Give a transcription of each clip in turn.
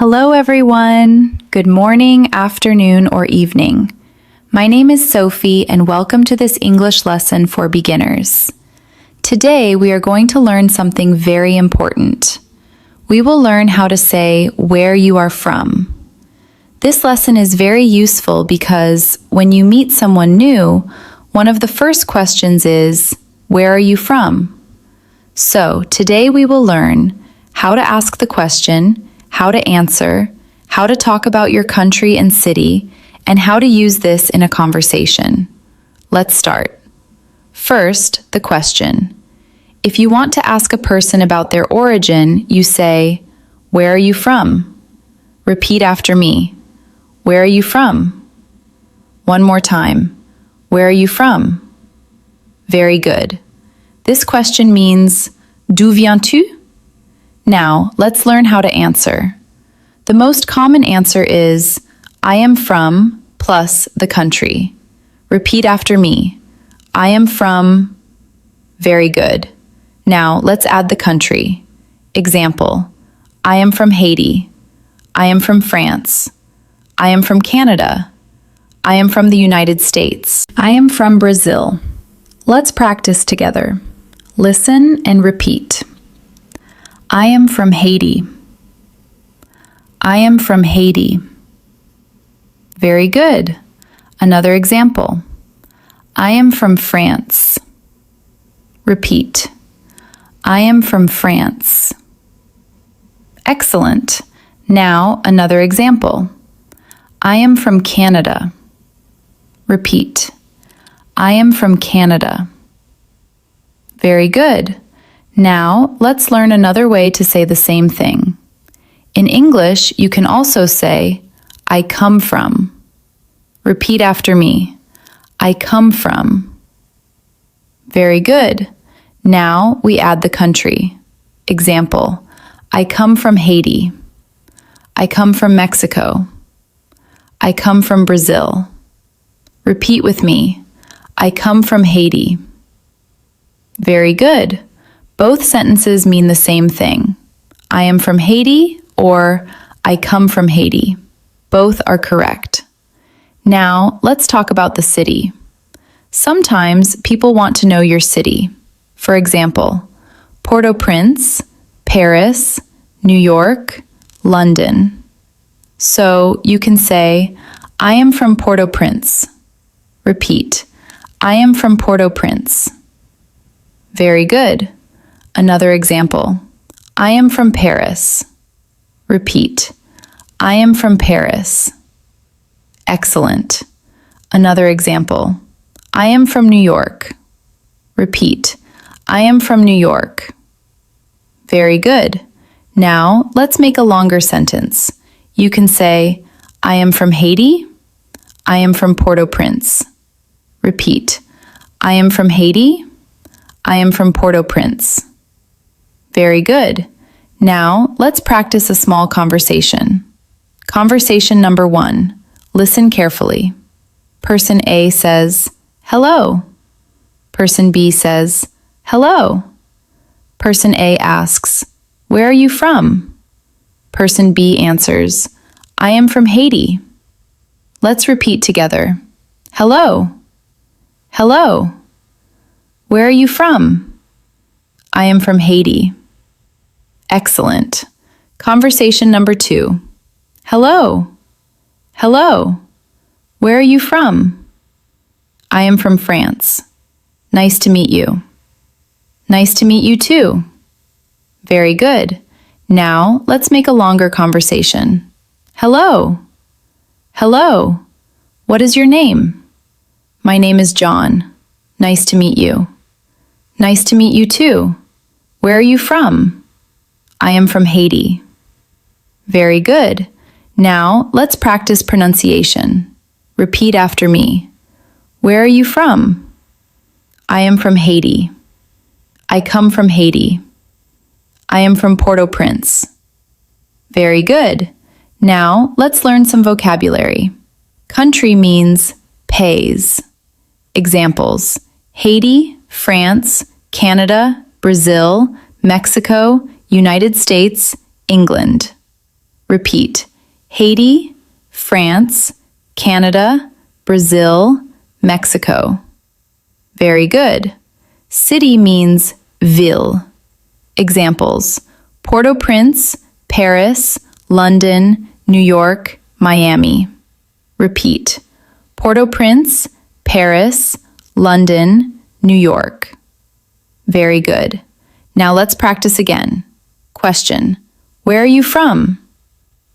Hello, everyone. Good morning, afternoon, or evening. My name is Sophie, and welcome to this English lesson for beginners. Today, we are going to learn something very important. We will learn how to say where you are from. This lesson is very useful because when you meet someone new, one of the first questions is, where are you from? So, today we will learn how to ask the question, how to answer, how to talk about your country and city, and how to use this in a conversation. Let's start. First, the question. If you want to ask a person about their origin, you say, where are you from? Repeat after me. Where are you from? One more time. Where are you from? Very good. This question means, d'où viens-tu? Now, let's learn how to answer. The most common answer is, I am from plus the country. Repeat after me. I am from... Very good. Now, let's add the country. Example, I am from Haiti. I am from France. I am from Canada. I am from the United States. I am from Brazil. Let's practice together. Listen and repeat. I am from Haiti. I am from Haiti. Very good. Another example. I am from France. Repeat. I am from France. Excellent. Now, another example. I am from Canada. Repeat. I am from Canada. Very good. Now, let's learn another way to say the same thing. In English, you can also say, I come from. Repeat after me. I come from. Very good. Now, we add the country. Example, I come from Haiti. I come from Mexico. I come from Brazil. Repeat with me. I come from Haiti. Very good. Both sentences mean the same thing. I am from Haiti or I come from Haiti. Both are correct. Now, let's talk about the city. Sometimes people want to know your city. For example, Port-au-Prince, Paris, New York, London. So you can say, I am from Port-au-Prince. Repeat, I am from Port-au-Prince. Very good. Another example. I am from Paris. Repeat. I am from Paris. Excellent. Another example. I am from New York. Repeat. I am from New York. Very good. Now, let's make a longer sentence. You can say, I am from Haiti. I am from Port-au-Prince. Repeat. I am from Haiti. I am from Port-au-Prince. Very good. Now, let's practice a small conversation. Conversation number 1. Listen carefully. Person A says, hello. Person B says, hello. Person A asks, where are you from? Person B answers, I am from Haiti. Let's repeat together. Hello. Hello. Where are you from? I am from Haiti. Excellent. Conversation number 2. Hello. Hello. Where are you from? I am from France. Nice to meet you. Nice to meet you too. Very good. Now, let's make a longer conversation. Hello. Hello. What is your name? My name is John. Nice to meet you. Nice to meet you too. Where are you from? I am from Haiti. Very good. Now, let's practice pronunciation. Repeat after me. Where are you from? I am from Haiti. I come from Haiti. I am from Port-au-Prince. Very good. Now, let's learn some vocabulary. Country means pays. Examples, Haiti, France, Canada, Brazil, Mexico, United States, England. Repeat. Haiti, France, Canada, Brazil, Mexico. Very good. City means ville. Examples: Port-au-Prince, Paris, London, New York, Miami. Repeat. Port-au-Prince, Paris, London, New York. Very good. Now let's practice again. Question: Where are you from?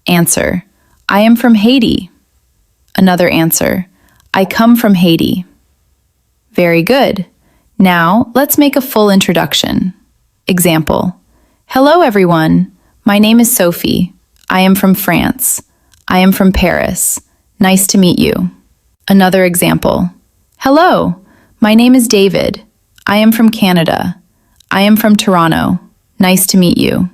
Answer: I am from Haiti. Another answer: I come from Haiti. Very good. Now let's make a full introduction. Example: Hello everyone. My name is Sophie. I am from France. I am from Paris. Nice to meet you. Another example: Hello. My name is David. I am from Canada. I am from Toronto. Nice to meet you.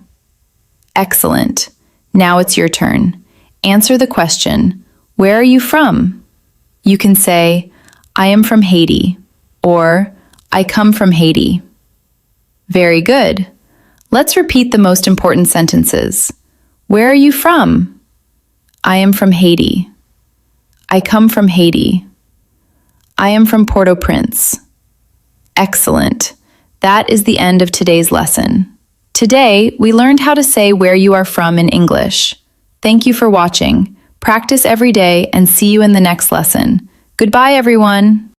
Excellent. Now it's your turn. Answer the question, where are you from? You can say, I am from Haiti, or I come from Haiti. Very good. Let's repeat the most important sentences. Where are you from? I am from Haiti. I come from Haiti. I am from Port-au-Prince. Excellent. That is the end of today's lesson. Today, we learned how to say where you are from in English. Thank you for watching. Practice every day and see you in the next lesson. Goodbye, everyone.